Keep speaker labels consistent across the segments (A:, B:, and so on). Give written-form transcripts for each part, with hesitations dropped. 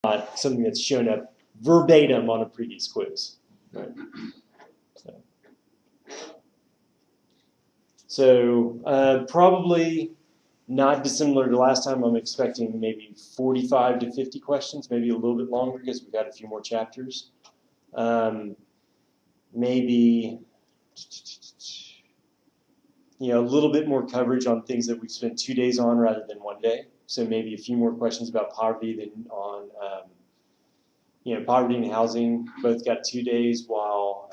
A: not something that's shown up verbatim on a previous quiz. Right? So probably not dissimilar to last time. I'm expecting maybe 45 to 50 questions, maybe a little bit longer because we've got a few more chapters. Maybe a little bit more coverage on things that we've spent 2 days on rather than 1 day. So maybe a few more questions about poverty than on, poverty and housing. Both got 2 days, while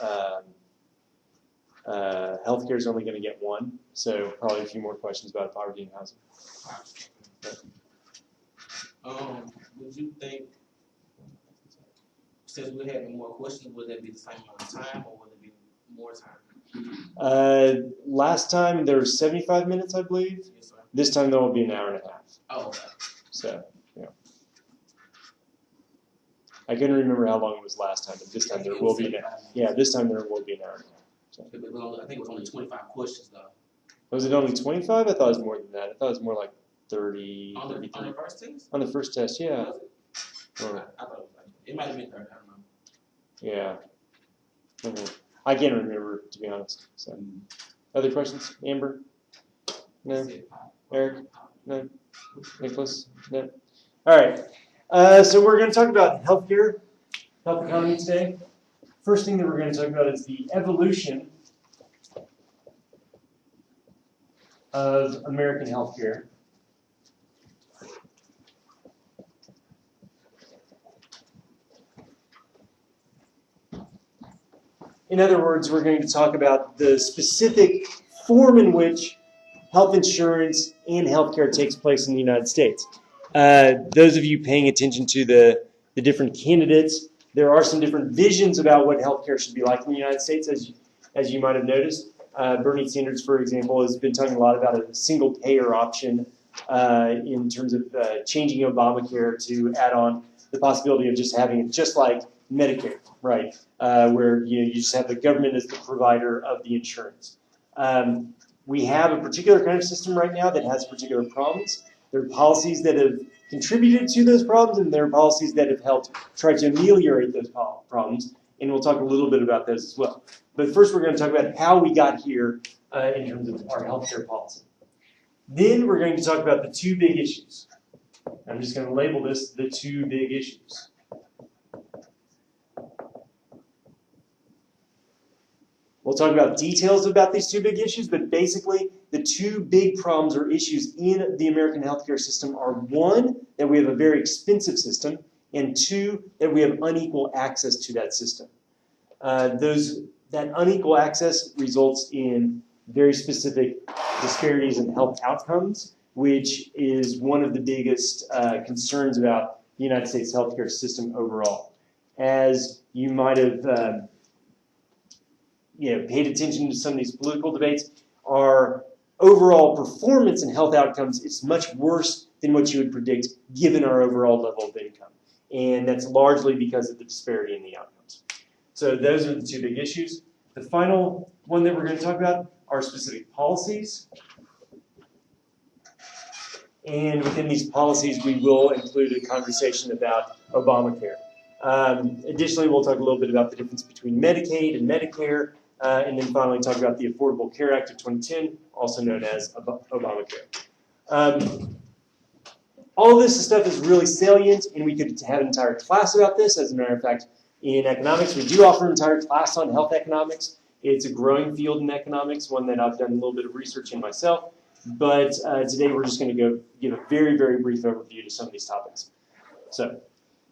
A: healthcare is only going to get 1. So probably a few more questions about poverty and housing.
B: Would you think, since we're having more questions, would that be the same amount of time, or would it be more time?
A: Last time there were 75 minutes, I believe.
B: Yes, sir.
A: This time there will be an hour and a half.
B: Oh, okay.
A: So, I couldn't remember how long it was last time, but this time there will be an hour. Yeah, this time there will be an hour and a half. So.
B: I think it was only 25 questions, though.
A: Was it only 25? I thought it was more than that. I thought it was more like 30,
B: on
A: 33.
B: On the first test?
A: On the first test, yeah.
B: Was it? I thought it was like, it might have been 30, I don't know.
A: Yeah. I can't remember, to be honest. So, other questions? Amber? No? Eric? No? Nicholas? No? All right. So we're going to talk about healthcare, health economy today. First thing that we're going to talk about is the evolution of American healthcare. In other words, we're going to talk about the specific form in which health insurance and healthcare takes place in the United States. Those of you paying attention to the different candidates, there are some different visions about what healthcare should be like in the United States, as you might have noticed. Bernie Sanders, for example, has been talking a lot about a single-payer option in terms of changing Obamacare to add on the possibility of just having it just like Medicare, right? Where you just have the government as the provider of the insurance. We have a particular kind of system right now that has particular problems. There are policies that have contributed to those problems, and there are policies that have helped try to ameliorate those problems, and we'll talk a little bit about those as well. But first we're going to talk about how we got here in terms of our healthcare policy. Then we're going to talk about the 2 big issues. I'm just going to label this the 2 big issues. We'll talk about details about these 2 big issues, but basically the 2 big problems or issues in the American healthcare system are 1, that we have a very expensive system, and 2, that we have unequal access to that system. That unequal access results in very specific disparities in health outcomes, which is one of the biggest concerns about the United States healthcare system overall. As you might have paid attention to some of these political debates, our overall performance in health outcomes is much worse than what you would predict given our overall level of income. And that's largely because of the disparity in the outcomes. So those are the 2 big issues. The final one that we're going to talk about are specific policies. And within these policies, we will include a conversation about Obamacare. Additionally, we'll talk a little bit about the difference between Medicaid and Medicare, and then finally talk about the Affordable Care Act of 2010, also known as Obamacare. All of this stuff is really salient, and we could have an entire class about this. As a matter of fact, in economics, we do offer an entire class on health economics. It's a growing field in economics, one that I've done a little bit of research in myself. But today we're just going to go give a very, very brief overview to some of these topics. So,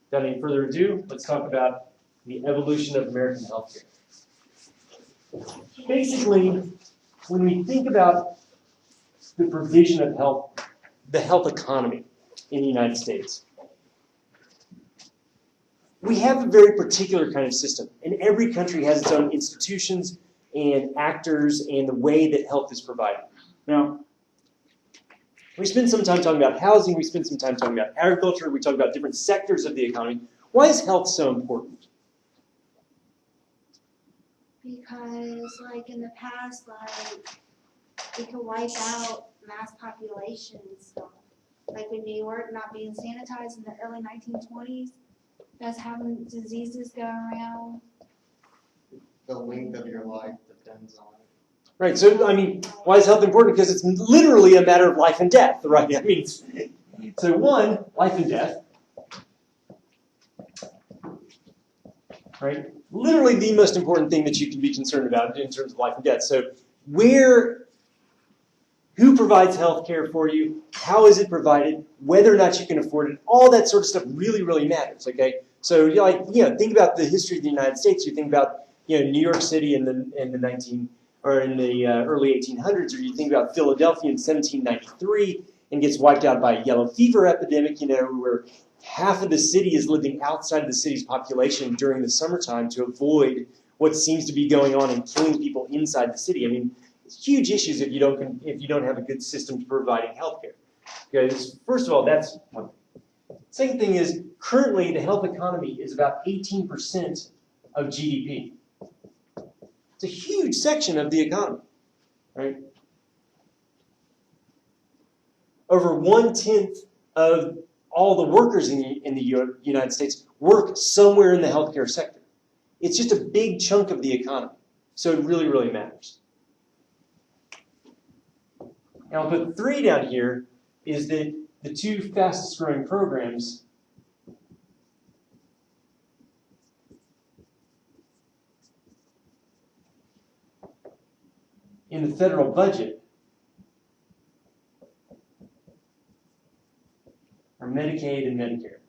A: without any further ado, let's talk about the evolution of American healthcare. Basically, when we think about the provision of health, the health economy in the United States, we have a very particular kind of system, and every country has its own institutions and actors and the way that health is provided. Now, we spend some time talking about housing, we spend some time talking about agriculture, we talk about different sectors of the economy. Why is health so important?
C: Because, like, in the past, like, we could wipe out mass populations. So, like, with New York not being sanitized in the early 1920s, That's having diseases go around.
D: The length of your life depends on it.
A: Right, so, I mean, why is health important? Because it's literally a matter of life and death, right? I mean, so one, life and death, right? Literally the most important thing that you can be concerned about in terms of life and death. So who provides health care for you? How is it provided? Whether or not you can afford it? All that sort of stuff really, really matters, okay? So, think about the history of the United States. You think about, New York City in the early 1800s, or you think about Philadelphia in 1793 and gets wiped out by a yellow fever epidemic, where half of the city is living outside of the city's population during the summertime to avoid what seems to be going on and killing people inside the city. I mean, it's huge issues if you don't have a good system to providing health care. Okay, first of all, that's one thing. Second thing is, currently the health economy is about 18% of GDP. It's a huge section of the economy, right? Over 1/10 of all the workers in the United States work somewhere in the healthcare sector. It's just a big chunk of the economy, so it really, really matters. Now I'll put 3 down here is that the 2 fastest growing programs in the federal budget are Medicaid and Medicare.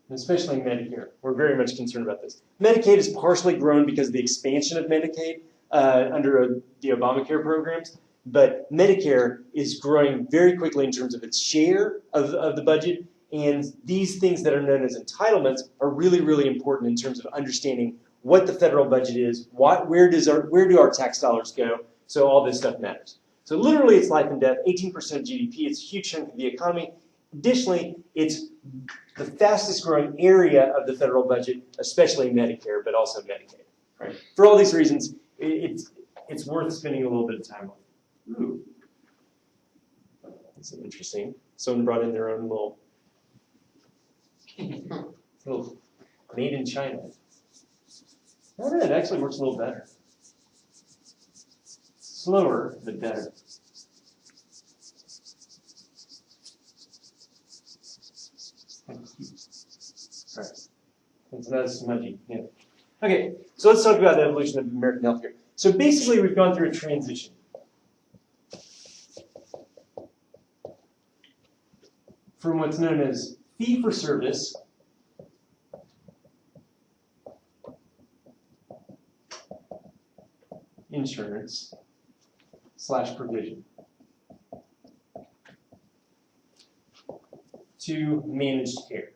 A: And especially Medicare. We're very much concerned about this. Medicaid is partially grown because of the expansion of Medicaid under the Obamacare programs, but Medicare is growing very quickly in terms of its share of the budget, and these things that are known as entitlements are really, really important in terms of understanding what the federal budget is, where do our tax dollars go, so all this stuff matters. So literally it's life and death, 18% of GDP, it's a huge chunk of the economy. Additionally, it's the fastest growing area of the federal budget, especially Medicare, but also Medicaid. Right? For all these reasons, it's worth spending a little bit of time on. Ooh. That's interesting. Someone brought in their own little made in China. I don't know, it actually works a little better. Slower, but better. Alright. It's not as smudgy. Yeah. Okay, so let's talk about the evolution of American healthcare. So basically we've gone through a transition. From what's known as fee-for-service insurance / provision to managed care.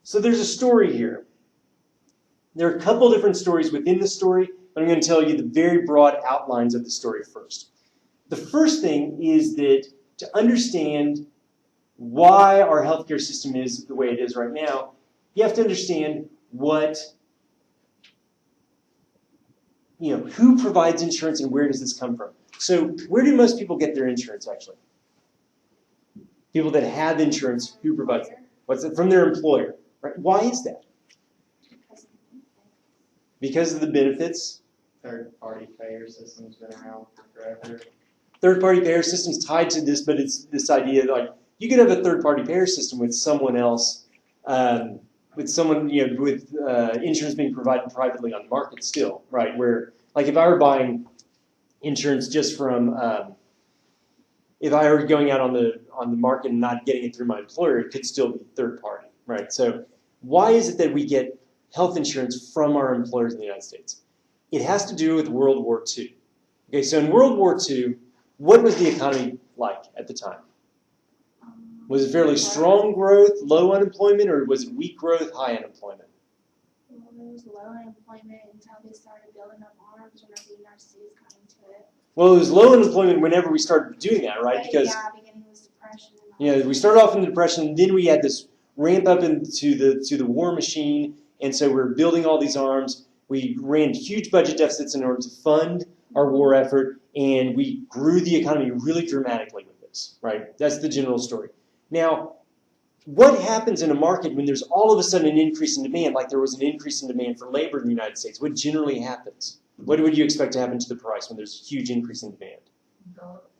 A: So there's a story here. There are a couple different stories within the story, but I'm going to tell you the very broad outlines of the story first. The first thing is that to understand why our healthcare system is the way it is right now, you have to understand who provides insurance and where does this come from. So where do most people get their insurance, actually? People that have insurance, who provides it? What's it? From their employer. Right? Why is that? Because of the benefits.
D: Third-party payer system's been around for forever.
A: Third-party payer system's tied to this, but it's this idea that you could have a third-party payer system with someone else, with insurance being provided privately on the market still, right? Where, if I were buying insurance just from, if I were going out on the market and not getting it through my employer, it could still be third-party, right? So why is it that we get health insurance from our employers in the United States? It has to do with World War II. Okay, so in World War II, what was the economy like at the time? Was it fairly strong growth, low unemployment, or was it weak growth, high unemployment?
C: Well, there was low unemployment until they started building up arms whenever the United States got into it.
A: Well, it was low unemployment whenever we started doing that, right?
C: But
A: Because
C: beginning was depression.
A: we started off in the Depression, then we had this ramp up into the war machine, and so we're building all these arms. We ran huge budget deficits in order to fund our war effort, and we grew the economy really dramatically with this, right? That's the general story. Now, what happens in a market when there's all of a sudden an increase in demand, like there was an increase in demand for labor in the United States? What generally happens? What would you expect to happen to the price when there's a huge increase in demand?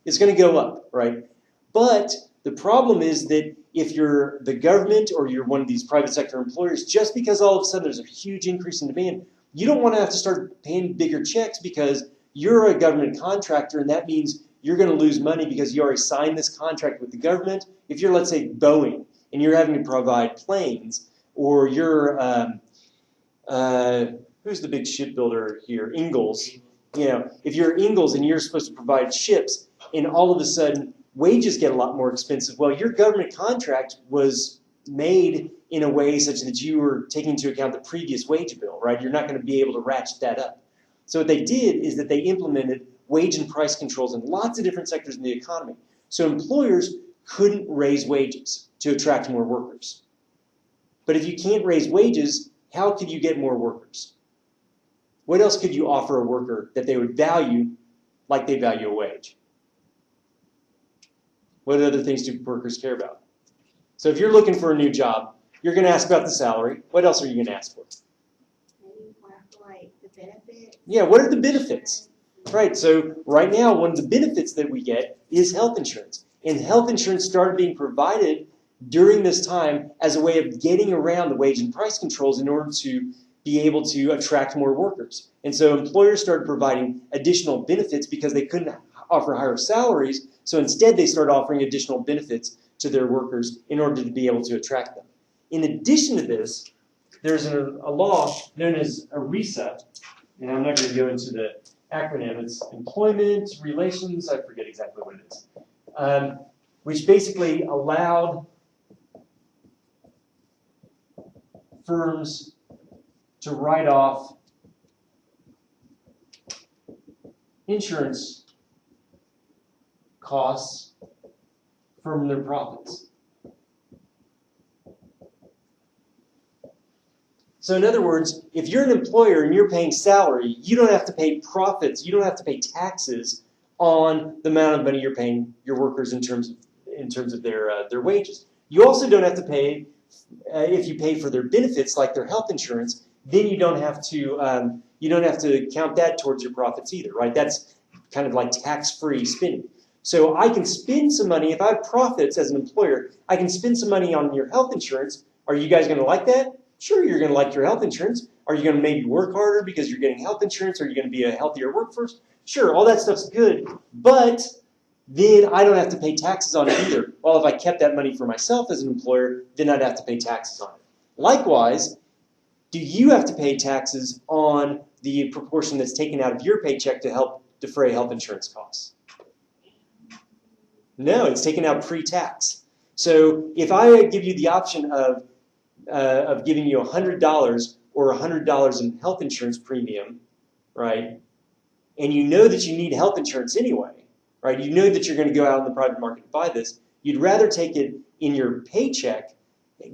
A: It's going to go up, right? But the problem is that if you're the government or you're one of these private sector employers, just because all of a sudden there's a huge increase in demand, you don't want to have to start paying bigger checks because you're a government contractor, and that means you're going to lose money because you already signed this contract with the government. If you're, let's say, Boeing, and you're having to provide planes, or you're, who's the big shipbuilder here? Ingalls. You know, if you're Ingalls and you're supposed to provide ships, and all of a sudden wages get a lot more expensive, well, your government contract was made in a way such that you were taking into account the previous wage bill, right? You're not going to be able to ratchet that up. So what they did is that they implemented wage and price controls in lots of different sectors in the economy. So employers couldn't raise wages to attract more workers. But if you can't raise wages, how could you get more workers? What else could you offer a worker that they would value like they value a wage? What other things do workers care about? So if you're looking for a new job, you're going to ask about the salary. What else are you going to ask for?
C: Maybe more for like the benefits.
A: Yeah, what are the benefits? Right, so right now one of the benefits that we get is health insurance. And health insurance started being provided during this time as a way of getting around the wage and price controls in order to be able to attract more workers. And so employers started providing additional benefits because they couldn't offer higher salaries. So instead they started offering additional benefits to their workers in order to be able to attract them. In addition to this, there's a law known as ERISA, and I'm not going to go into the acronym. It's Employment Relations, I forget exactly what it is, which basically allowed firms to write off insurance costs from their profits. So in other words, if you're an employer and you're paying salary, you don't have to pay profits, you don't have to pay taxes on the amount of money you're paying your workers in terms of their wages. You also don't have to pay, if you pay for their benefits like their health insurance, then you don't have to count that towards your profits either, right? That's kind of like tax-free spending. So I can spend some money, if I have profits as an employer, I can spend some money on your health insurance. Are you guys going to like that? Sure, you're going to like your health insurance. Are you going to maybe work harder because you're getting health insurance? Are you going to be a healthier workforce? Sure, all that stuff's good, but then I don't have to pay taxes on it either. Well, if I kept that money for myself as an employer, then I'd have to pay taxes on it. Likewise, do you have to pay taxes on the proportion that's taken out of your paycheck to help defray health insurance costs? No, it's taken out pre-tax. So if I give you the option of giving you $100 or $100 in health insurance premium, right? And you know that you need health insurance anyway, right? You know that you're going to go out in the private market to buy this. You'd rather take it in your paycheck,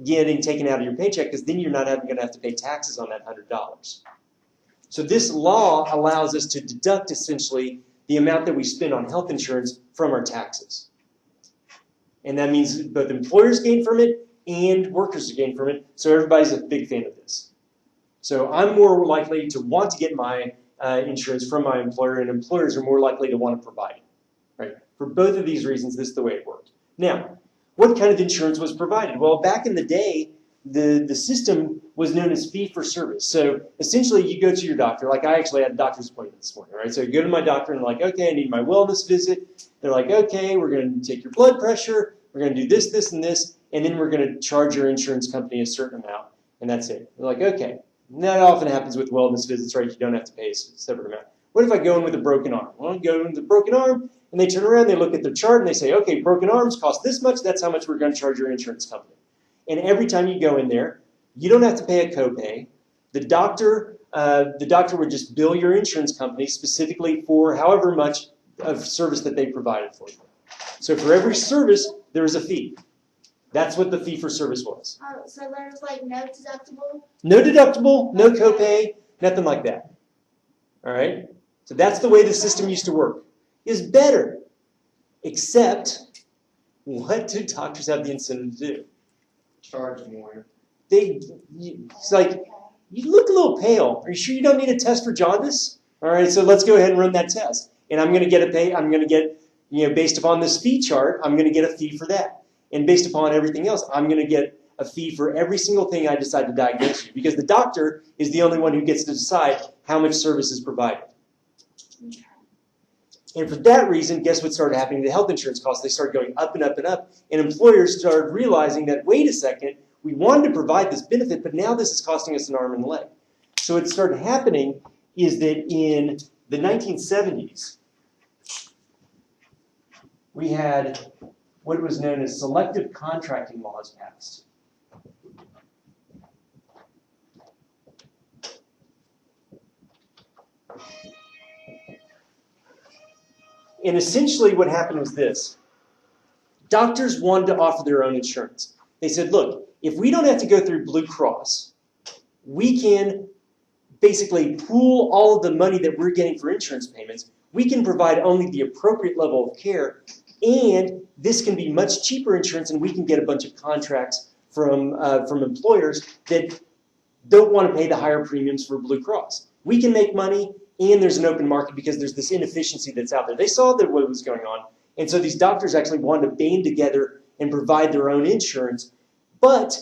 A: getting taken out of your paycheck, because then you're not going to have to pay taxes on that $100. So this law allows us to deduct essentially the amount that we spend on health insurance from our taxes. And that means both employers gain from it and workers gain from it, so everybody's a big fan of this. So I'm more likely to want to get my insurance from my employer, and employers are more likely to want to provide it. Right? For both of these reasons, this is the way it worked. Now, what kind of insurance was provided? Well, back in the day, the system was known as fee-for-service. So essentially, you go to your doctor. Like I actually had a doctor's appointment this morning, right? So you go to my doctor and they're like, okay, I need my wellness visit. They're like, okay, we're going to take your blood pressure. We're going to do this, this, and this. And then we're going to charge your insurance company a certain amount. And that's it. They're like, okay. And that often happens with wellness visits, right? You don't have to pay a separate amount. What if I go in with a broken arm? Well, I go in with a broken arm, and they turn around, they look at their chart, and they say, okay, broken arms cost this much. That's how much we're going to charge your insurance company. And every time you go in there, you don't have to pay a copay. The doctor would just bill your insurance company specifically for however much of service that they provided for you. So for every service, there is a fee. That's what the fee for service was.
C: Oh, so there's like no deductible?
A: No deductible, no copay. Nothing like that. All right? So that's the way the system used to work. It's better. Except, what do doctors have the incentive to do?
D: Charge more.
A: It's like, you look a little pale. Are you sure you don't need a test for jaundice? All right, so let's go ahead and run that test. And I'm going to get based upon this fee chart, I'm going to get a fee for that. And based upon everything else, I'm going to get a fee for every single thing I decide to diagnose you. Because the doctor is the only one who gets to decide how much service is provided. And for that reason, guess what started happening? The health insurance costs, they started going up and up and up. And employers started realizing that, wait a second, we wanted to provide this benefit, but now this is costing us an arm and a leg. So what started happening is that in the 1970s, we had what was known as selective contracting laws passed. And essentially what happened was this. Doctors wanted to offer their own insurance. They said, look, if we don't have to go through Blue Cross, we can basically pool all of the money that we're getting for insurance payments. We can provide only the appropriate level of care, and this can be much cheaper insurance, and we can get a bunch of contracts from employers that don't want to pay the higher premiums for Blue Cross. We can make money, and there's an open market because there's this inefficiency that's out there. They saw that what was going on, and so these doctors actually wanted to band together and provide their own insurance, but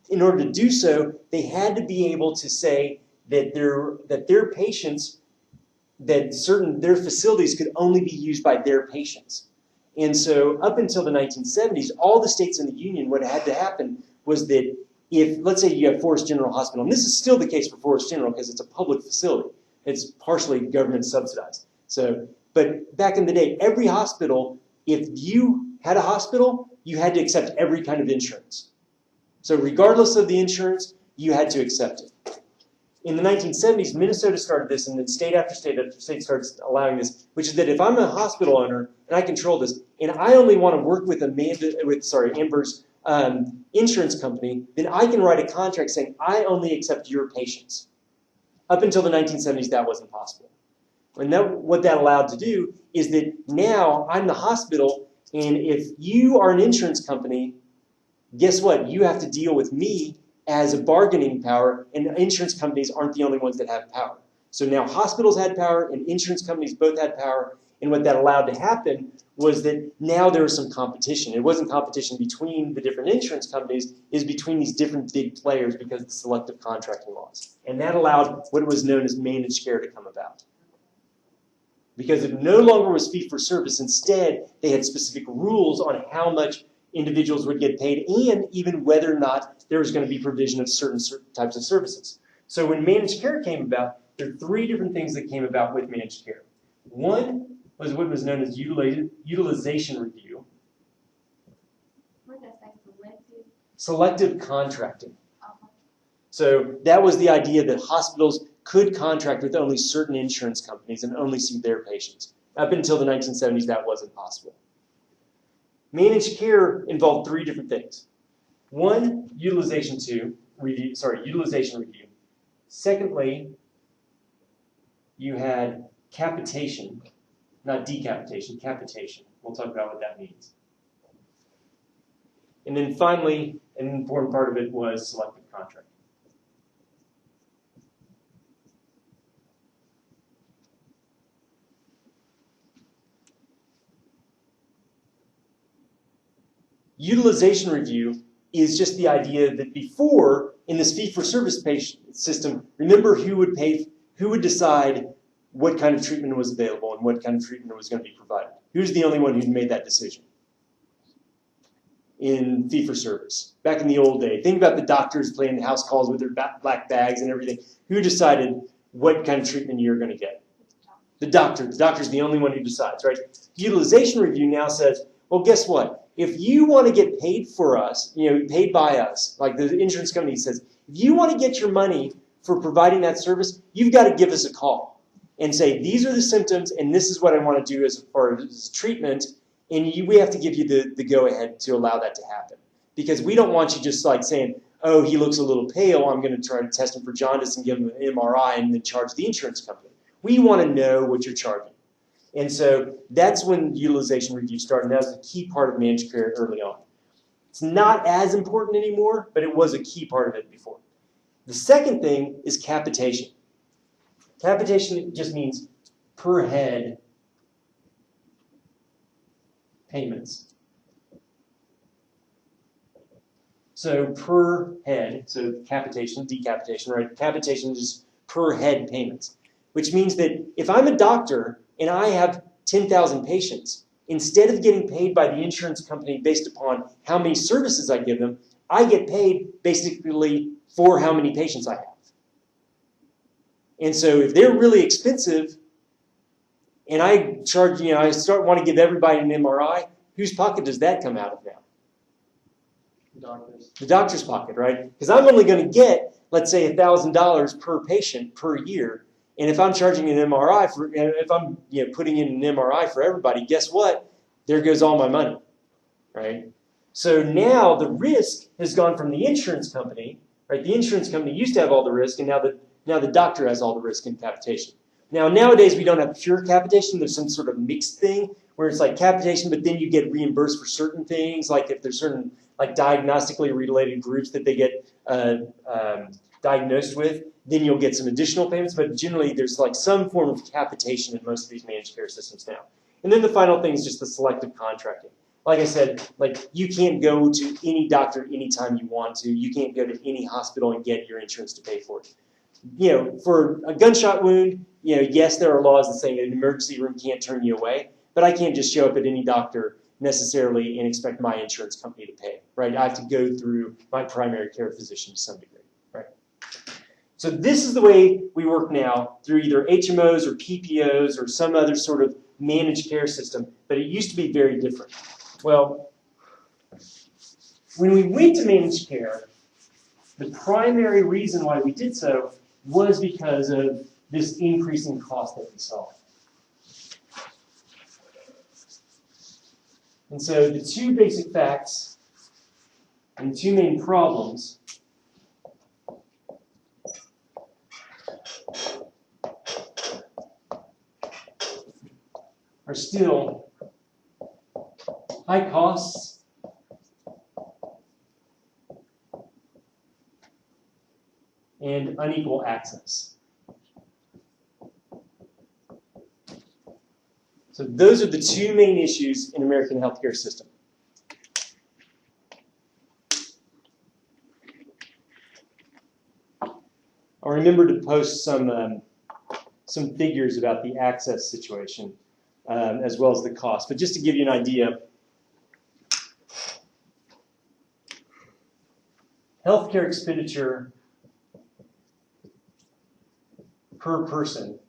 A: in order to do so, they had to be able to say that their patients, their facilities could only be used by their patients. And so up until the 1970s, all the states in the union, what had to happen was that if, let's say you have Forest General Hospital, and this is still the case for Forest General because it's a public facility, it's partially government subsidized. So, but back in the day, every hospital, if you had a hospital, you had to accept every kind of insurance. So regardless of the insurance, you had to accept it. In the 1970s, Minnesota started this, and then state after state after state starts allowing this, which is that if I'm a hospital owner and I control this, and I only want to work with Amber's insurance company, then I can write a contract saying I only accept your patients. Up until the 1970s, that wasn't possible. And what that allowed to do is that now I'm the hospital, and if you are an insurance company, guess what? You have to deal with me as a bargaining power, and insurance companies aren't the only ones that have power. So now hospitals had power, and insurance companies both had power, and what that allowed to happen was that now there was some competition. It wasn't competition between the different insurance companies, it was between these different big players because of the selective contracting laws. And that allowed what was known as managed care to come about. Because it no longer was fee-for-service. Instead, they had specific rules on how much individuals would get paid and even whether or not there was going to be provision of certain types of services. So when managed care came about, there are three different things that came about with managed care. One was what was known as utilization review.
C: What does that selective?
A: Selective contracting. So that was the idea that hospitals could contract with only certain insurance companies and only see their patients. Up until the 1970s, that wasn't possible. Managed care involved three different things. One, utilization review. Secondly, you had capitation, not decapitation, capitation. We'll talk about what that means. And then finally, an important part of it was selective contracting. Utilization review is just the idea that before, in this fee-for-service patient system, remember who would decide what kind of treatment was available and what kind of treatment was going to be provided. Who's the only one who made that decision in fee-for-service? Back in the old day, think about the doctors playing house calls with their black bags and everything. Who decided what kind of treatment you're going to get? The doctor. The doctor's the only one who decides, right? Utilization review now says, well, guess what? If you want to get paid for us, paid by us, like the insurance company says, if you want to get your money for providing that service, you've got to give us a call and say, these are the symptoms, and this is what I want to do as far as treatment, and we have to give you the go-ahead to allow that to happen. Because we don't want you just like saying, oh, he looks a little pale, I'm going to try to test him for jaundice and give him an MRI and then charge the insurance company. We want to know what you're charging. And so that's when utilization reviews start, and that was a key part of managed care early on. It's not as important anymore, but it was a key part of it before. The second thing is capitation. Capitation just means per head payments. So per head, so capitation, decapitation, right? Capitation is per head payments, which means that if I'm a doctor and I have 10,000 patients, instead of getting paid by the insurance company based upon how many services I give them, I get paid basically for how many patients I have. And so if they're really expensive and I charge, I want to give everybody an MRI, whose pocket does that come out of now?
D: Doctors.
A: The doctor's pocket, right? Because I'm only going to get, let's say, $1,000 per patient per year. And if I'm charging an MRI if I'm putting in an MRI for everybody, guess what? There goes all my money, right? So now the risk has gone from the insurance company, right? The insurance company used to have all the risk, and now the doctor has all the risk in capitation. Now nowadays we don't have pure capitation. There's some sort of mixed thing where it's like capitation, but then you get reimbursed for certain things, like if there's certain like diagnostically related groups that they get diagnosed with, then you'll get some additional payments, but generally there's like some form of capitation in most of these managed care systems now. And then the final thing is just the selective contracting. Like I said, like you can't go to any doctor anytime you want to. You can't go to any hospital and get your insurance to pay for it. For a gunshot wound, yes, there are laws that say an emergency room can't turn you away, but I can't just show up at any doctor necessarily and expect my insurance company to pay, right? I have to go through my primary care physician to some degree, right? So this is the way we work now through either HMOs or PPOs or some other sort of managed care system, but it used to be very different. Well, when we went to managed care, the primary reason why we did so was because of this increasing cost that we saw. And so the two basic facts and two main problems are still high costs and unequal access. So those are the two main issues in American healthcare system. I'll remember to post some figures about the access situation as well as the cost. But just to give you an idea, healthcare expenditure per person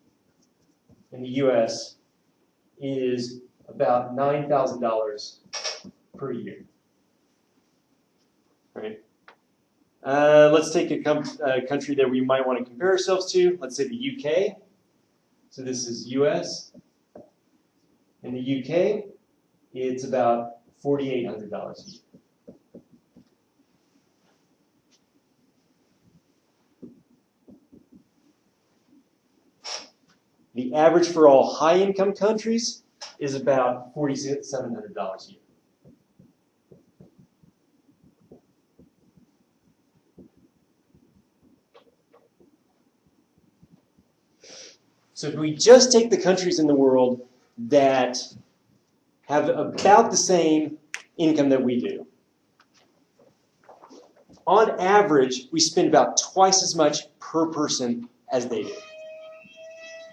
A: in the U.S. is about $9,000 per year. Right? Let's take a country that we might want to compare ourselves to. Let's say the UK. So this is US. In the UK, it's about $4,800 a year. The average for all high-income countries is about $4,700 a year. So if we just take the countries in the world that have about the same income that we do, on average, we spend about twice as much per person as they do.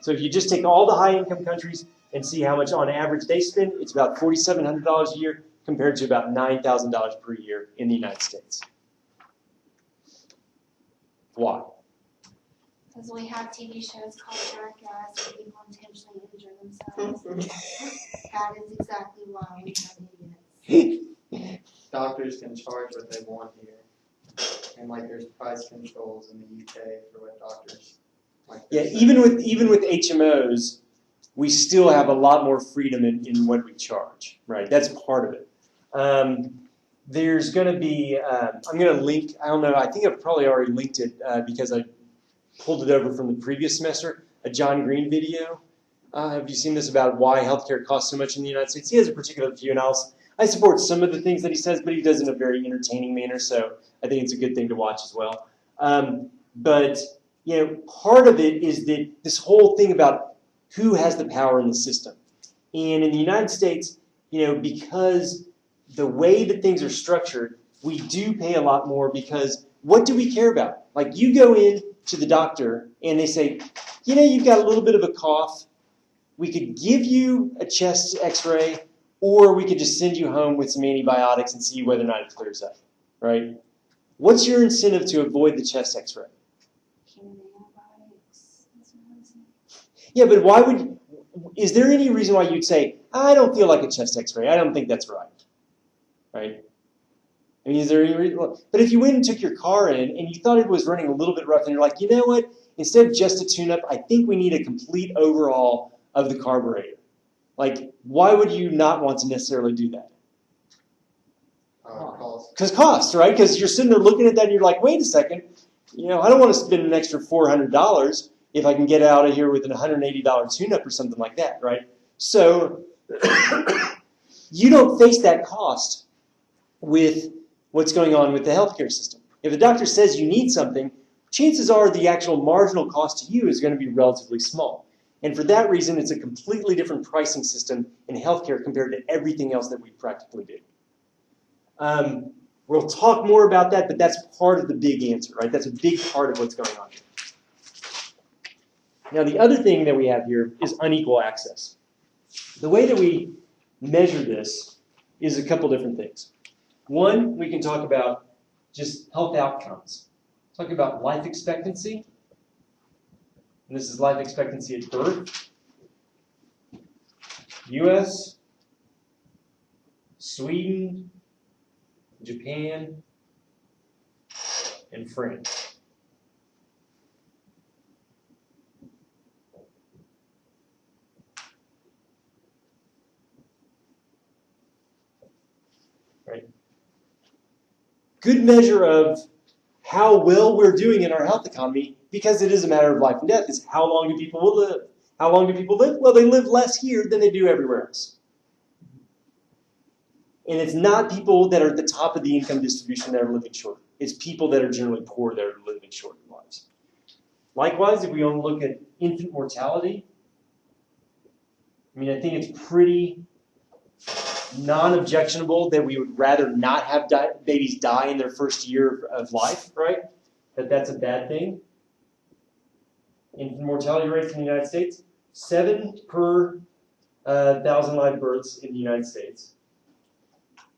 A: So if you just take all the high-income countries and see how much on average they spend, it's about $4,700 a year compared to about $9,000 per year in the United States. Why?
C: Because we have TV shows called Jackass where people intentionally injure themselves. That is exactly why we have idiots.
D: Doctors can charge what they want here. And like there's price controls in the UK for what doctors like.
A: Yeah, even with HMOs, we still have a lot more freedom in what we charge, right? That's part of it. there's going to be, I'm going to link, I don't know, I think I've probably already linked it because I pulled it over from the previous semester, a John Green video. Have you seen this about why healthcare costs so much in the United States? He has a particular view, and I support some of the things that he says, but he does it in a very entertaining manner, so I think it's a good thing to watch as well. But part of it is that this whole thing about who has the power in the system. And in the United States, because the way that things are structured, we do pay a lot more because what do we care about? Like you go in to the doctor and they say, you've got a little bit of a cough. We could give you a chest x-ray or we could just send you home with some antibiotics and see whether or not it clears up, right? What's your incentive to avoid the chest x-ray?
C: Antibiotics. That's what I was saying.
A: Yeah, but is there any reason why you'd say, I don't feel like a chest x-ray. I don't think that's right. Right? I mean, is there any reason? But if you went and took your car in and you thought it was running a little bit rough and you're like, you know what? Instead of just a tune-up, I think we need a complete overhaul of the carburetor. Like, why would you not want to necessarily do that?
D: Cost.
A: Because cost, right? Because you're sitting there looking at that and you're like, wait a second. I don't want to spend an extra $400 if I can get out of here with an $180 tune-up or something like that, right? So you don't face that cost with what's going on with the healthcare system. If a doctor says you need something, chances are the actual marginal cost to you is going to be relatively small. And for that reason, it's a completely different pricing system in healthcare compared to everything else that we practically do. We'll talk more about that, but that's part of the big answer, right? That's a big part of what's going on here. Now, the other thing that we have here is unequal access. The way that we measure this is a couple different things. One, we can talk about just health outcomes. Talk about life expectancy. And this is life expectancy at birth. US, Sweden, Japan, and France. Right? Good measure of how well we're doing in our health economy, because it is a matter of life and death, is how long do people live? How long do people live? Well, they live less here than they do everywhere else. And it's not people that are at the top of the income distribution that are living short. It's people that are generally poor that are living short lives. Likewise, if we only look at infant mortality, I think it's pretty non-objectionable that we would rather not have babies die in their first year of life, right? That's a bad thing. Infant mortality rates in the United States, 7 per 1,000 live births in the United States.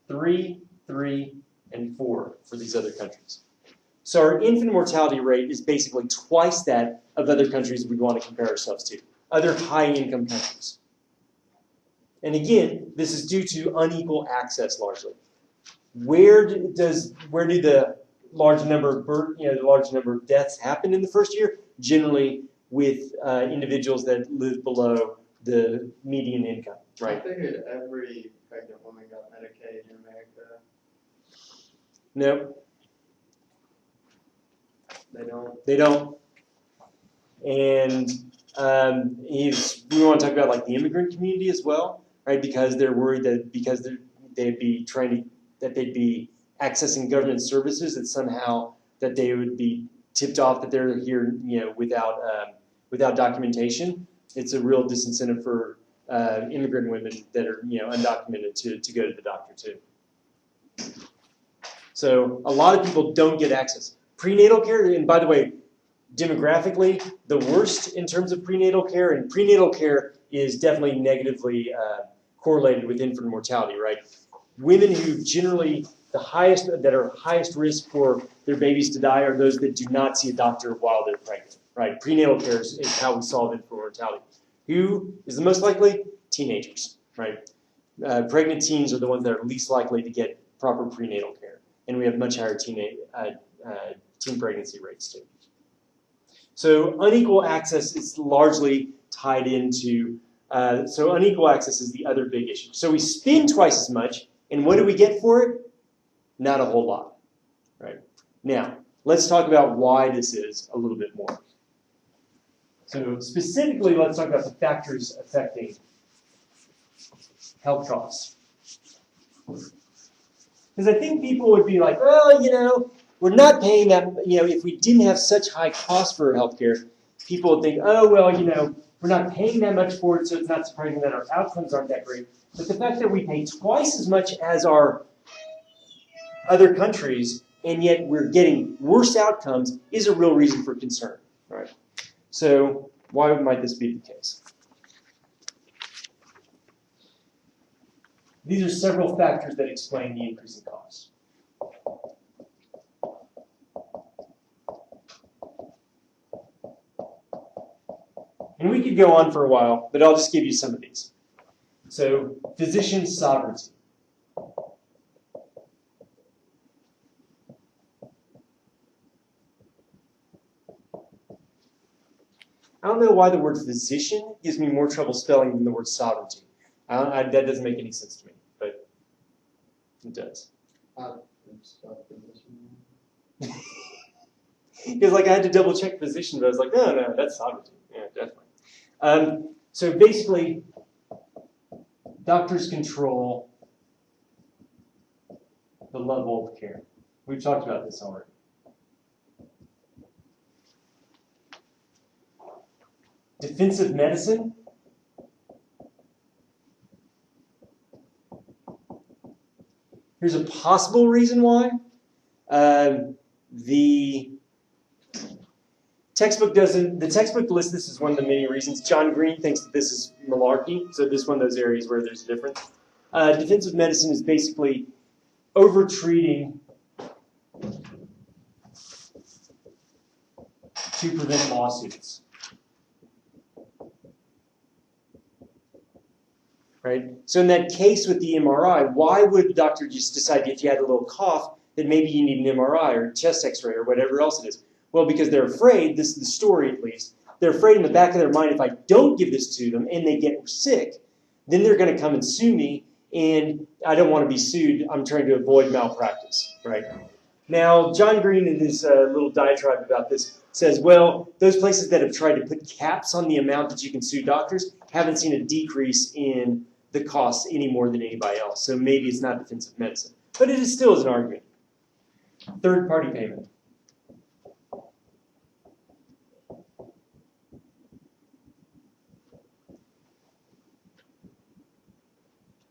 A: 3, 3, and 4 for these other countries. So our infant mortality rate is basically twice that of other countries we'd want to compare ourselves to, other high-income countries. And again, this is due to unequal access largely. Where do the large number of deaths happen in the first year? Generally with individuals that live below the median income, right?
D: I figured every pregnant woman got Medicaid in America.
A: No,
D: They don't.
A: they don't. And we want to talk about the immigrant community as well, right? Because they're worried that because they'd be accessing government services that somehow that they would be tipped off that they're here, without documentation. It's a real disincentive for immigrant women that are undocumented to go to the doctor too. So a lot of people don't get access. Prenatal care, and by the way, demographically, the worst in terms of prenatal care, and prenatal care is definitely negatively correlated with infant mortality, right? Women who generally that are highest risk for their babies to die are those that do not see a doctor while they're pregnant, right? Prenatal care is how we solve infant mortality. Who is the most likely? Teenagers, right? Pregnant teens are the ones that are least likely to get proper prenatal care, and we have much higher teen pregnancy rates too. So unequal access is largely tied into, unequal access is the other big issue. So we spend twice as much, and what do we get for it? Not a whole lot, right? Now, let's talk about why this is a little bit more. So specifically, let's talk about the factors affecting health costs. Because I think people would be like, well, you know, we're not paying that, you know, if we didn't have such high costs for healthcare, people would think, oh, well, you know, we're not paying that much for it, so it's not surprising that our outcomes aren't that great. But the fact that we pay twice as much as our other countries, and yet we're getting worse outcomes, is a real reason for concern, right? So why might this be the case? These are several factors that explain the increase in costs. And we could go on for a while, but I'll just give you some of these. So, physician sovereignty. I don't know why the word physician gives me more trouble spelling than the word sovereignty. That doesn't make any sense to me, but it does. Because like I had to double check physician, but I was like, no, that's sovereignty. Yeah, definitely. So basically, doctors control the level of care. We've talked about this already. Defensive medicine. Here's a possible reason why. The textbook lists this as one of the many reasons. John Green thinks that this is malarkey, so this is one of those areas where there's a difference. Defensive medicine is basically over-treating to prevent lawsuits. Right? So in that case with the MRI, why would the doctor just decide if you had a little cough that maybe you need an MRI or chest x-ray or whatever else it is? Well, because they're afraid, this is the story at least, they're afraid in the back of their mind if I don't give this to them and they get sick, then they're going to come and sue me, and I don't want to be sued. I'm trying to avoid malpractice, right? Now, John Green in his little diatribe about this says, well, those places that have tried to put caps on the amount that you can sue doctors haven't seen a decrease in the costs any more than anybody else. So maybe it's not defensive medicine. But it is still an argument. Third-party payment.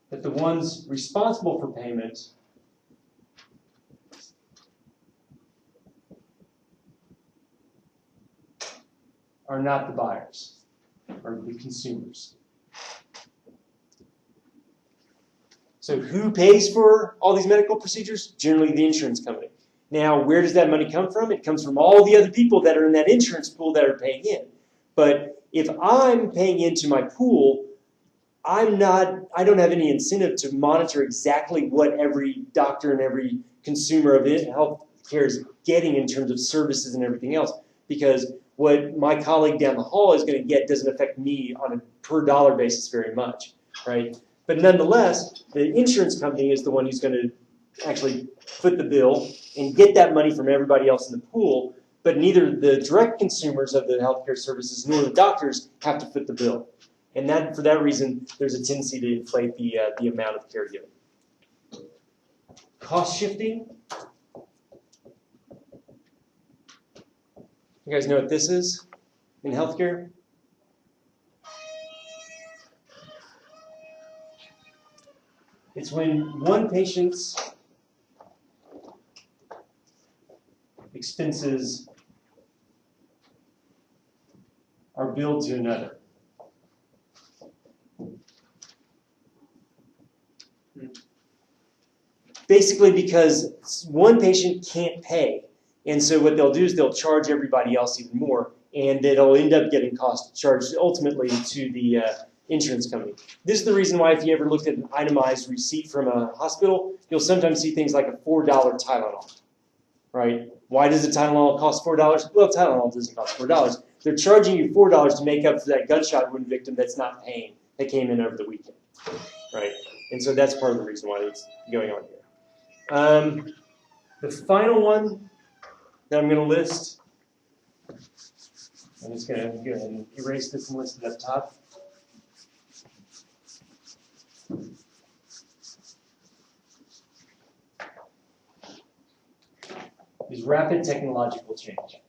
A: That the ones responsible for payment are not the buyers, or the consumers. So who pays for all these medical procedures? Generally the insurance company. Now, where does that money come from? It comes from all the other people that are in that insurance pool that are paying in. But if I'm paying into my pool, I don't have any incentive to monitor exactly what every doctor and every consumer of health care is getting in terms of services and everything else. Because what my colleague down the hall is going to get doesn't affect me on a per dollar basis very much, right? But nonetheless, the insurance company is the one who's going to actually foot the bill and get that money from everybody else in the pool, but neither the direct consumers of the healthcare services nor the doctors have to foot the bill. And that, for that reason, there's a tendency to inflate the amount of care given. Cost shifting. You guys know what this is in healthcare? It's when one patient's expenses are billed to another. Basically because one patient can't pay. And so what they'll do is they'll charge everybody else even more, and it'll end up getting charged ultimately to the insurance company. This is the reason why if you ever looked at an itemized receipt from a hospital, you'll sometimes see things like a $4 Tylenol, right? Why does a Tylenol cost $4? Well, Tylenol doesn't cost $4. They're charging you $4 to make up for that gunshot wound victim that's not paying, that came in over the weekend, right? And so that's part of the reason why it's going on here. The final one that I'm going to list, I'm just going to go ahead and erase this and list it up top. Is rapid technological change.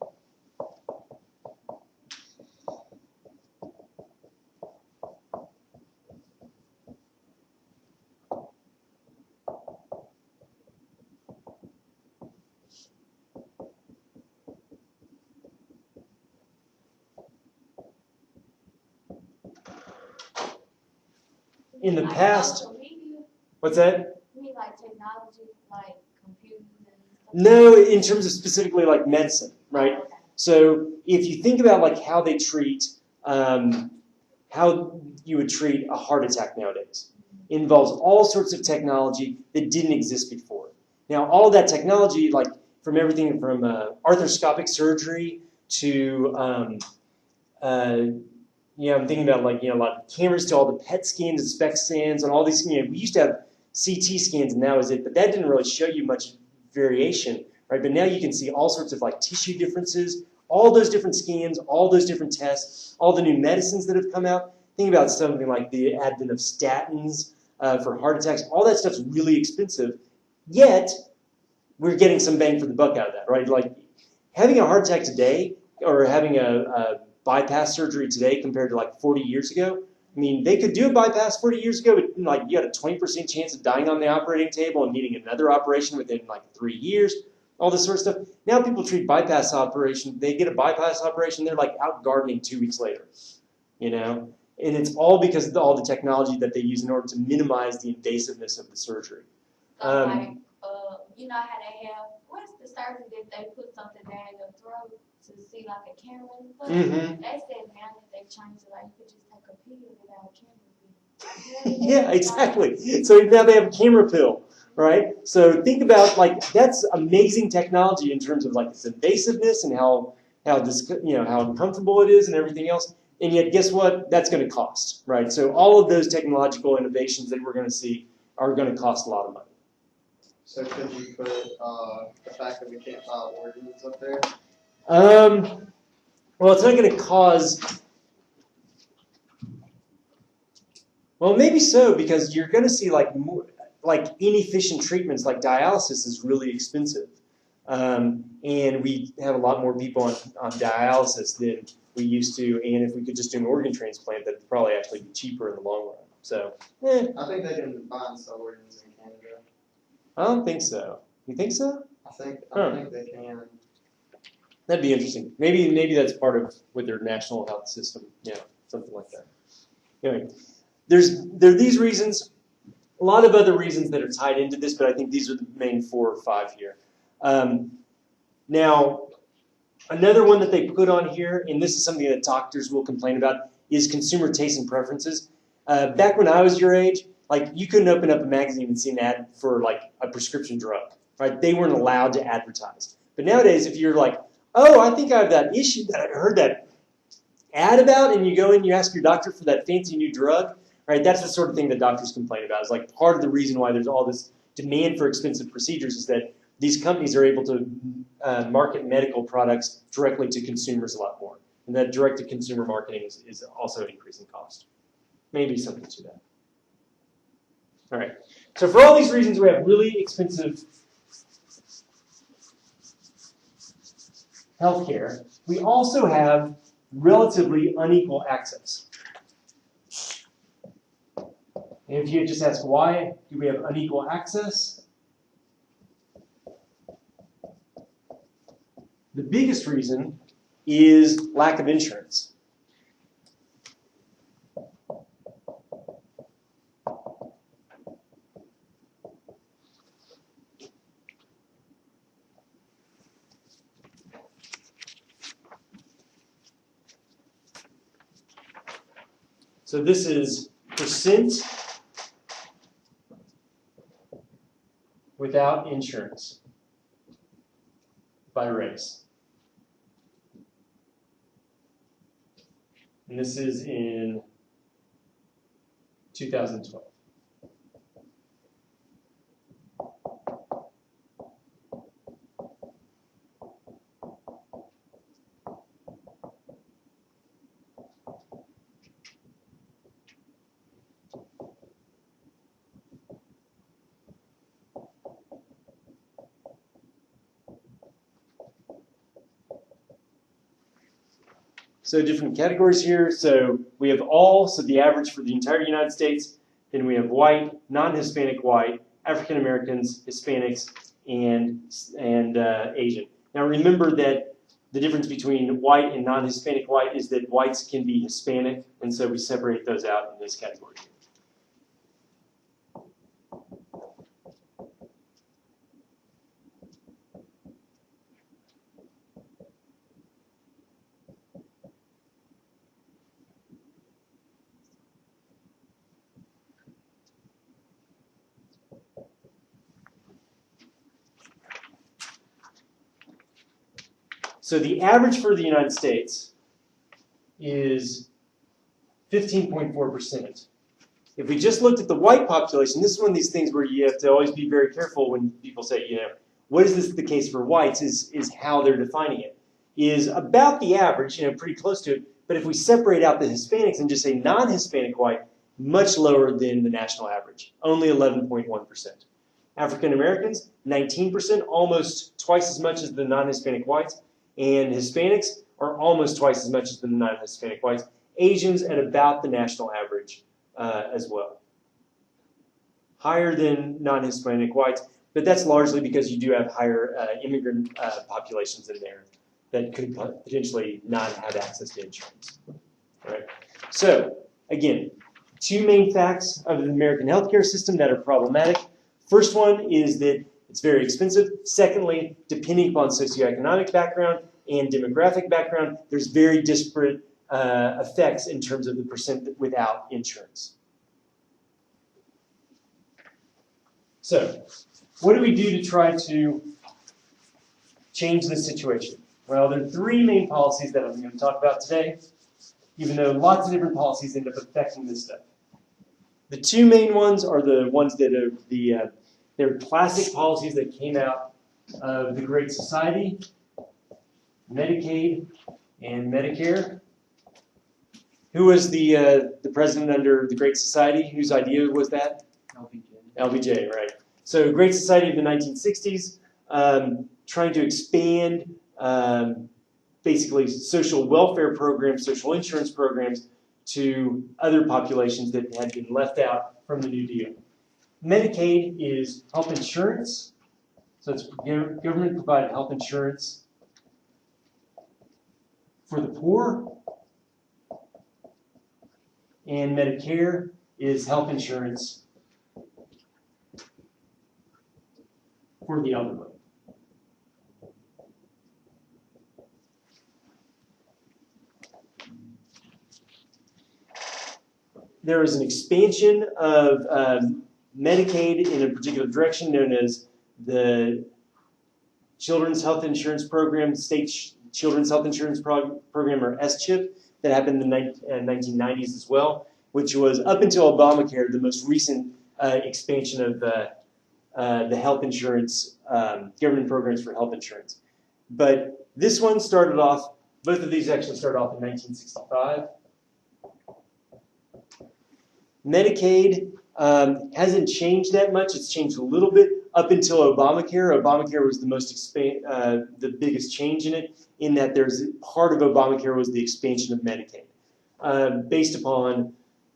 A: In the past,
C: Social media,
A: what's that?
C: you mean like technology, like computers and stuff?
A: No, in terms of specifically like medicine, right?
C: Oh, okay.
A: So if you think about like how they treat, how you would treat a heart attack nowadays, it involves all sorts of technology that didn't exist before. Now, all of that technology, like from everything from arthroscopic surgery to, I'm thinking about like, a lot of cameras to all the PET scans and SPECT scans and all these, we used to have CT scans and that was it, but that didn't really show you much variation, right? But now you can see all sorts of like tissue differences, all those different scans, all those different tests, all the new medicines that have come out. Think about something like the advent of statins for heart attacks. All that stuff's really expensive, yet we're getting some bang for the buck out of that, right? Like having a heart attack today or having a bypass surgery today compared to like 40 years ago, I mean, they could do a bypass 40 years ago, but like you had a 20% chance of dying on the operating table and needing another operation within like 3 years, all this sort of stuff. Now people treat bypass operation, they get a bypass operation, they're like out gardening 2 weeks later, And it's all because of all the technology that they use in order to minimize the invasiveness of the surgery.
C: So like, you know how they have, what's the surgery that they put something down your throat to see like a camera in the foot?
A: Mhm.
C: They said now that they changed it, like you could just take a pill without a camera.
A: Yeah, exactly. So now they have a camera pill, right? So think about like that's amazing technology in terms of like its invasiveness and how uncomfortable it is and everything else. And yet, guess what? That's going to cost, right? So all of those technological innovations that we're going to see are going to cost a lot of money.
D: So could you put the fact that we can't file ordinance up there?
A: Well, it's not going to cause. Well, maybe so because you're going to see like more, like inefficient treatments like dialysis is really expensive, and we have a lot more people on dialysis than we used to. And if we could just do an organ transplant, that'd probably actually be cheaper in the long run. So,
D: I think they can buy and sell organs in Canada.
A: I don't think so. You think so?
D: I think they can.
A: That'd be interesting. Maybe that's part of with their national health system. Yeah, something like that. Anyway, there are these reasons, a lot of other reasons that are tied into this, but I think these are the main 4 or 5 here. Now, another one that they put on here, and this is something that doctors will complain about, is consumer tastes and preferences. Back when I was your age, like you couldn't open up a magazine and see an ad for like a prescription drug, right? They weren't allowed to advertise. But nowadays, if you're like, oh, I think I have that issue that I heard that ad about, and you go in, you ask your doctor for that fancy new drug, right? That's the sort of thing that doctors complain about. It's like part of the reason why there's all this demand for expensive procedures is that these companies are able to market medical products directly to consumers a lot more. And that direct-to-consumer marketing is also an increasing cost. Maybe something to that. All right. So for all these reasons, we have really expensive healthcare. We also have relatively unequal access. And if you just ask why do we have unequal access, the biggest reason is lack of insurance. So this is percent without insurance by race. And this is in 2012. So different categories here. So we have all, so the average for the entire United States. Then we have white, non-Hispanic white, African Americans, Hispanics, and Asian. Now remember that the difference between white and non-Hispanic white is that whites can be Hispanic, and so we separate those out in this category. So the average for the United States is 15.4%. If we just looked at the white population, this is one of these things where you have to always be very careful when people say, what is this the case for whites, is how they're defining it. Is about the average, pretty close to it, but if we separate out the Hispanics and just say non-Hispanic white, much lower than the national average, only 11.1%. African Americans, 19%, almost twice as much as the non-Hispanic whites. And Hispanics are almost twice as much as the non-Hispanic whites. Asians at about the national average as well. Higher than non-Hispanic whites, but that's largely because you do have higher immigrant populations in there that could potentially not have access to insurance. All right. So, again, two main facts of the American healthcare system that are problematic. First one is that it's very expensive. Secondly, depending upon socioeconomic background and demographic background, there's very disparate effects in terms of the percent without insurance. So, what do we do to try to change this situation? Well, there are three main policies that I'm going to talk about today, even though lots of different policies end up affecting this stuff. The two main ones are the ones that are they're classic policies that came out of the Great Society, Medicaid, and Medicare. Who was the president under the Great Society? Whose idea was that?
B: LBJ.
A: LBJ, right. So Great Society of the 1960s, trying to expand basically social welfare programs, social insurance programs to other populations that had been left out from the New Deal. Medicaid is health insurance, so it's government-provided health insurance for the poor, and Medicare is health insurance for the elderly. There is an expansion of Medicaid in a particular direction known as the Children's Health Insurance Program, State Children's Health Insurance Program, or SCHIP, that happened in the 1990s as well, which was, up until Obamacare, the most recent expansion of the health insurance, government programs for health insurance. But this one started off, both of these actually started off in 1965. Medicaid hasn't changed that much. It's changed a little bit up until Obamacare. Obamacare was the biggest change in it, in that there's part of Obamacare was the expansion of Medicaid. Based upon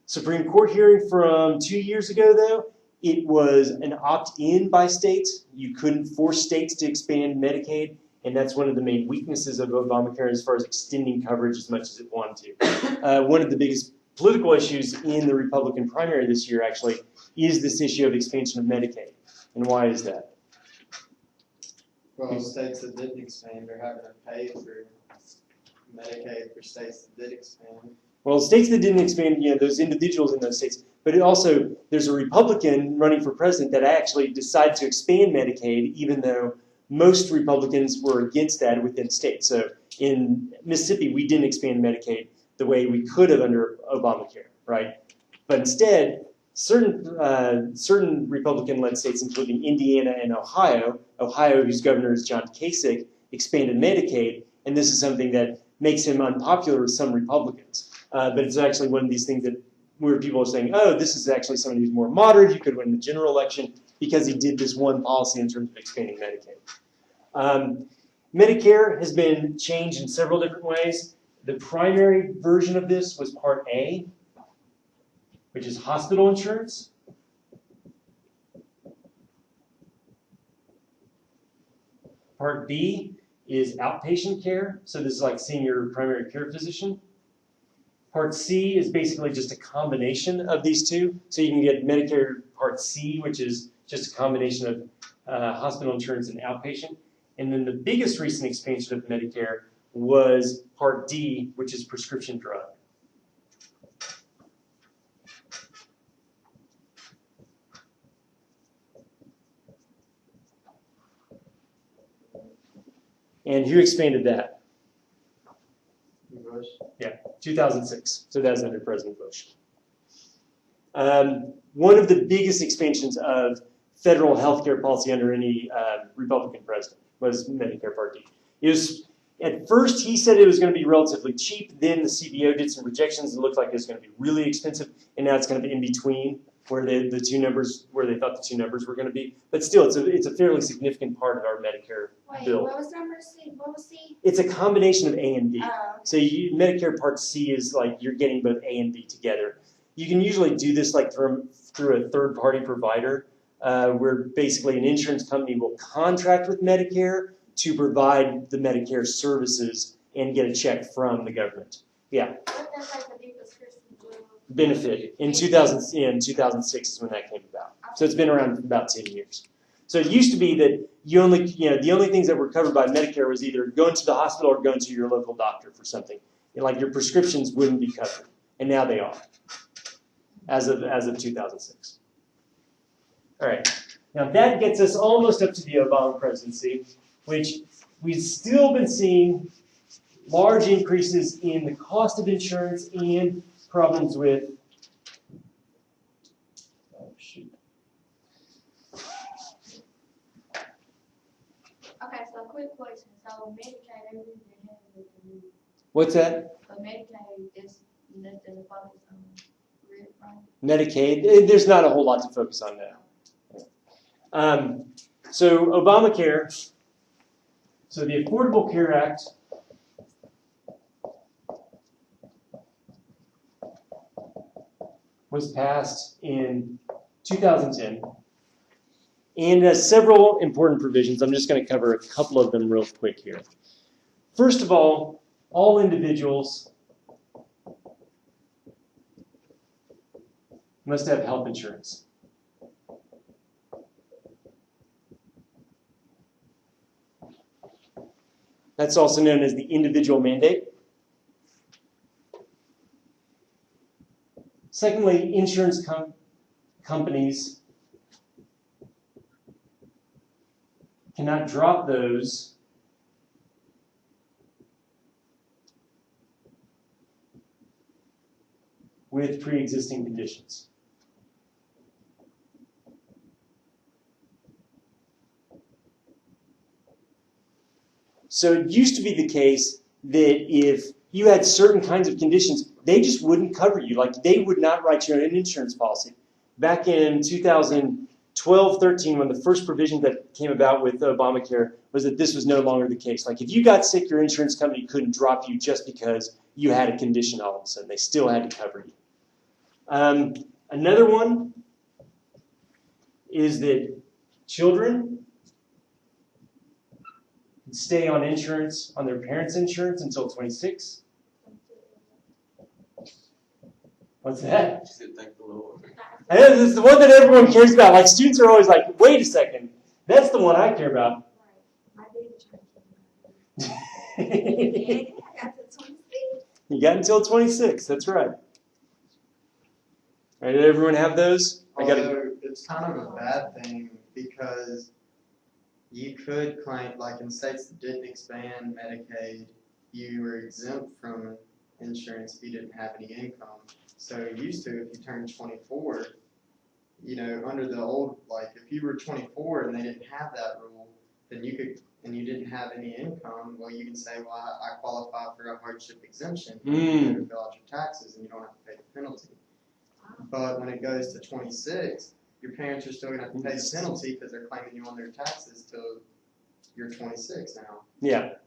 A: Supreme Court hearing from 2 years ago, though, it was an opt-in by states. You couldn't force states to expand Medicaid, and that's one of the main weaknesses of Obamacare as far as extending coverage as much as it wanted to. One of the biggest political issues in the Republican primary this year, actually, is this issue of expansion of Medicaid. And why is that?
D: Well, states that didn't expand are having to pay for Medicaid for states that did expand.
A: Well, states that didn't expand, those individuals in those states, but it also, there's a Republican running for president that actually decided to expand Medicaid, even though most Republicans were against that within states. So in Mississippi, we didn't expand Medicaid the way we could have under Obamacare, right? But instead, certain Republican-led states, including Indiana and Ohio, whose governor is John Kasich, expanded Medicaid, and this is something that makes him unpopular with some Republicans. But it's actually one of these things that where people are saying, oh, this is actually somebody who's more moderate, who could win the general election because he did this one policy in terms of expanding Medicaid. Medicare has been changed in several different ways. The primary version of this was Part A, which is hospital insurance. Part B is outpatient care, so this is like seeing your primary care physician. Part C is basically just a combination of these two. So you can get Medicare Part C, which is just a combination of hospital insurance and outpatient. And then the biggest recent expansion of Medicare was Part D, which is prescription drug. And who expanded that?
D: Bush.
A: 2006. So that's under President Bush. One of the biggest expansions of federal health care policy under any Republican president was Medicare Part D. It was, at first, he said it was going to be relatively cheap. Then the CBO did some projections. It looked like it was going to be really expensive. And now it's going to be in between where the two numbers, where they thought the two numbers were going to be. But still, it's a fairly significant part of our Medicare
C: Wait,
A: bill.
C: what was number C? What was C?
A: It's a combination of A and B.
C: Oh,
A: So Medicare Part C is like you're getting both A and B together. You can usually do this like through a third-party provider, where basically an insurance company will contract with Medicare to provide the Medicare services and get a check from the government. Yeah,
C: what does like the big prescription do?
A: benefit in 2006 is when that came about. So it's been around for about 10 years. So it used to be that the only things that were covered by Medicare was either going to the hospital or going to your local doctor for something. And like your prescriptions wouldn't be covered, and now they are, as of 2006. All right, now that gets us almost up to the Obama presidency, which we've still been seeing large increases in the cost of insurance and problems with,
C: Okay, so quick question. So Medicaid, everything they have with the new,
A: what's that?
C: but Medicaid is nothing to focus on, right?
A: Medicaid, there's not a whole lot to focus on now. So Obamacare, so the Affordable Care Act was passed in 2010 and has several important provisions. I'm just going to cover a couple of them real quick here. First of all individuals must have health insurance. That's also known as the individual mandate. Secondly, insurance companies cannot drop those with pre-existing conditions. So it used to be the case that if you had certain kinds of conditions, they just wouldn't cover you. Like they would not write you an insurance policy. Back in 2012-13, when the first provision that came about with Obamacare was that this was no longer the case. Like if you got sick, your insurance company couldn't drop you just because you had a condition all of a sudden. They still had to cover you. Another one is that children can stay on insurance, on their parents' insurance until 26. What's that?
B: She said, "Thank the Lord."
A: I know this is the one that everyone cares about. Like students are always like, wait a second, that's the one I care about.
C: Right. I did try to. I got to 26.
A: You got until 26, that's right. All right, did everyone have those?
D: Although it's kind of a bad thing because you could claim, like in states that didn't expand Medicaid, you were exempt from insurance if you didn't have any income. So you used to, if you turned 24, under the old, like if you were 24 and they didn't have that rule, then you could, and you didn't have any income, well, you can say, well, I qualify for a hardship exemption. You can fill out your taxes and you don't have to pay the penalty. But when it goes to 26, your parents are still going to have to pay the penalty because they're claiming you on their taxes till you're 26 now.
A: Yeah.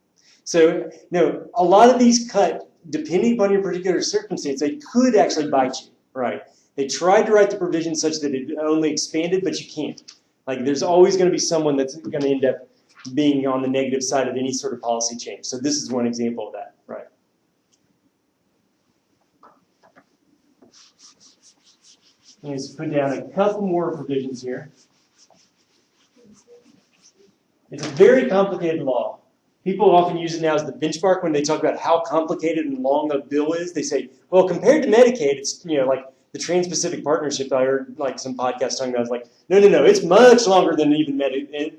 A: So, no, a lot of these cut depending upon your particular circumstance, they could actually bite you, right? They tried to write the provision such that it only expanded, but you can't. Like, there's always going to be someone that's going to end up being on the negative side of any sort of policy change. So this is one example of that, right? Let's put down a couple more provisions here. It's a very complicated law. People often use it now as the benchmark when they talk about how complicated and long a bill is. They say, well, compared to Medicaid, it's, like the Trans-Pacific Partnership. I heard like some podcast talking about. It's like, no, it's much longer than even Medicaid.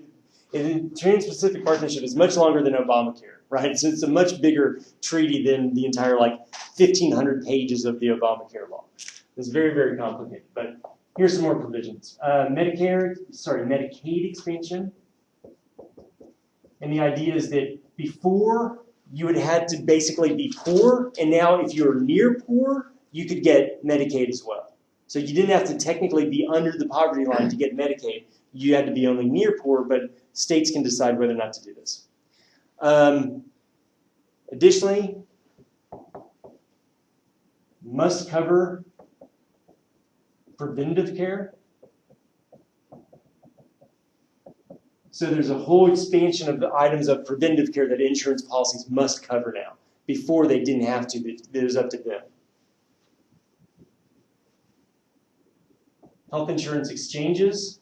A: Trans-Pacific Partnership is much longer than Obamacare, right? So it's a much bigger treaty than the entire 1,500 pages of the Obamacare law. It's very, very complicated. But here's some more provisions. Medicaid expansion. And the idea is that before you would have to basically be poor, and now if you're near poor, you could get Medicaid as well. So you didn't have to technically be under the poverty line to get Medicaid. You had to be only near poor, but states can decide whether or not to do this. Additionally, must cover preventative care. So there's a whole expansion of the items of preventative care that insurance policies must cover now. Before they didn't have to, it was up to them. Health insurance exchanges.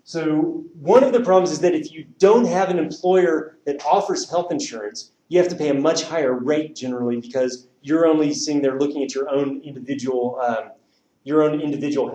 A: So one of the problems is that if you don't have an employer that offers health insurance, you have to pay a much higher rate generally because you're only sitting there looking at your own individual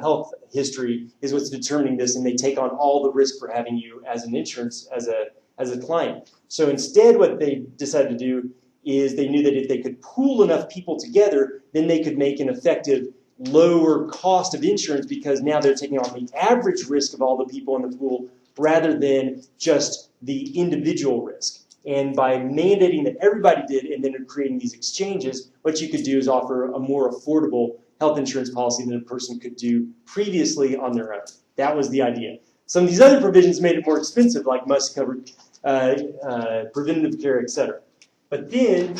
A: health history is what's determining this, and they take on all the risk for having you as an insurance as a client. So instead, what they decided to do is they knew that if they could pool enough people together, then they could make an effective lower cost of insurance because now they're taking on the average risk of all the people in the pool rather than just the individual risk. And by mandating that everybody did and then creating these exchanges, what you could do is offer a more affordable health insurance policy than a person could do previously on their own. That was the idea. Some of these other provisions made it more expensive, like must cover preventative care, etc. But then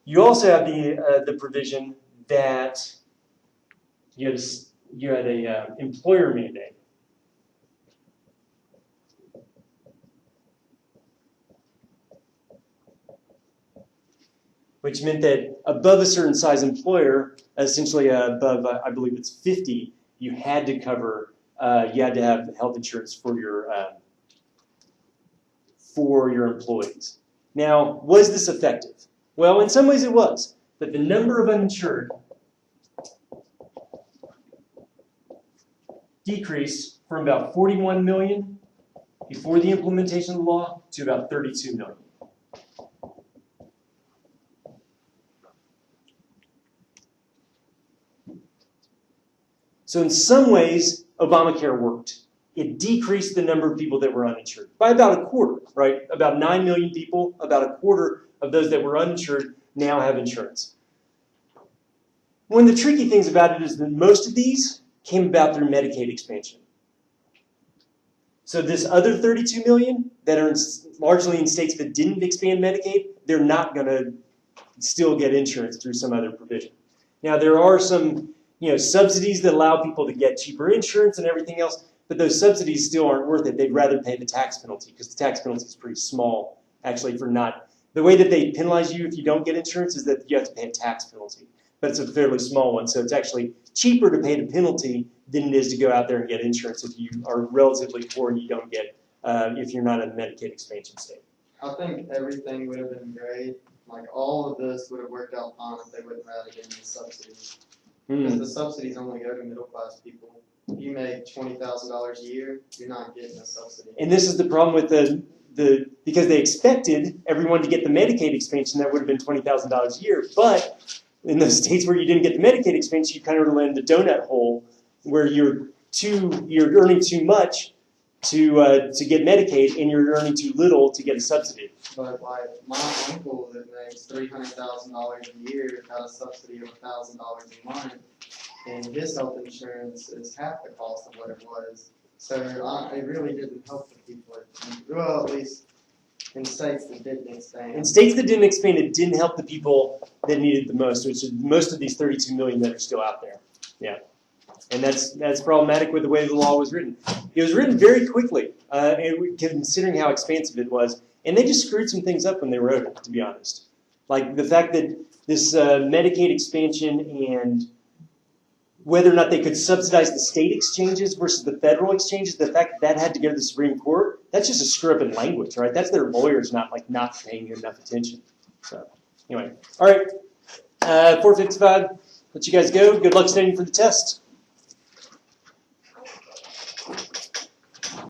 A: you also have the provision that you had a employer mandate. Which meant that above a certain size employer, essentially above, I believe it's 50, you had to cover, you had to have health insurance for your employees. Now, was this effective? Well, in some ways it was, but the number of uninsured decreased from about 41 million before the implementation of the law to about 32 million. So in some ways, Obamacare worked. It decreased the number of people that were uninsured by about a quarter, right? About 9 million people, about a quarter of those that were uninsured now have insurance. One of the tricky things about it is that most of these came about through Medicaid expansion. So this other 32 million that are largely in states that didn't expand Medicaid, they're not going to still get insurance through some other provision. Now there are some subsidies that allow people to get cheaper insurance and everything else, but those subsidies still aren't worth it. They'd rather pay the tax penalty because the tax penalty is pretty small, actually, for not. The way that they penalize you if you don't get insurance is that you have to pay a tax penalty, but it's a fairly small one, so it's actually cheaper to pay the penalty than it is to go out there and get insurance if you are relatively poor and you don't get, if you're not in a Medicaid expansion state.
D: I think everything would have been great. Like all of this would have worked out fine if they wouldn't have added in the subsidies. Because the subsidies only go to middle class people. If you make $20,000 a year, you're not getting a subsidy.
A: And this is the problem with because they expected everyone to get the Medicaid expansion, that would have been $20,000 a year. But in those states where you didn't get the Medicaid expansion, you kind of land in the donut hole where you're earning too much to get Medicaid and you're earning too little to get a subsidy.
D: But like my uncle that makes $300,000 a year got a subsidy of $1,000 a month, and his health insurance is half the cost of what it was. So it really didn't help the people. Well, at least in states that didn't expand.
A: In states that didn't expand, it didn't help the people that needed the most, which is most of these 32 million that are still out there. Yeah. And that's problematic with the way the law was written. It was written very quickly, considering how expansive it was, and they just screwed some things up when they wrote it, to be honest. Like the fact that this Medicaid expansion and whether or not they could subsidize the state exchanges versus the federal exchanges, the fact that had to go to the Supreme Court, that's just a screw up in language, right? That's their lawyers not paying enough attention. So anyway, all right, 4:55. Let you guys go. Good luck studying for the test.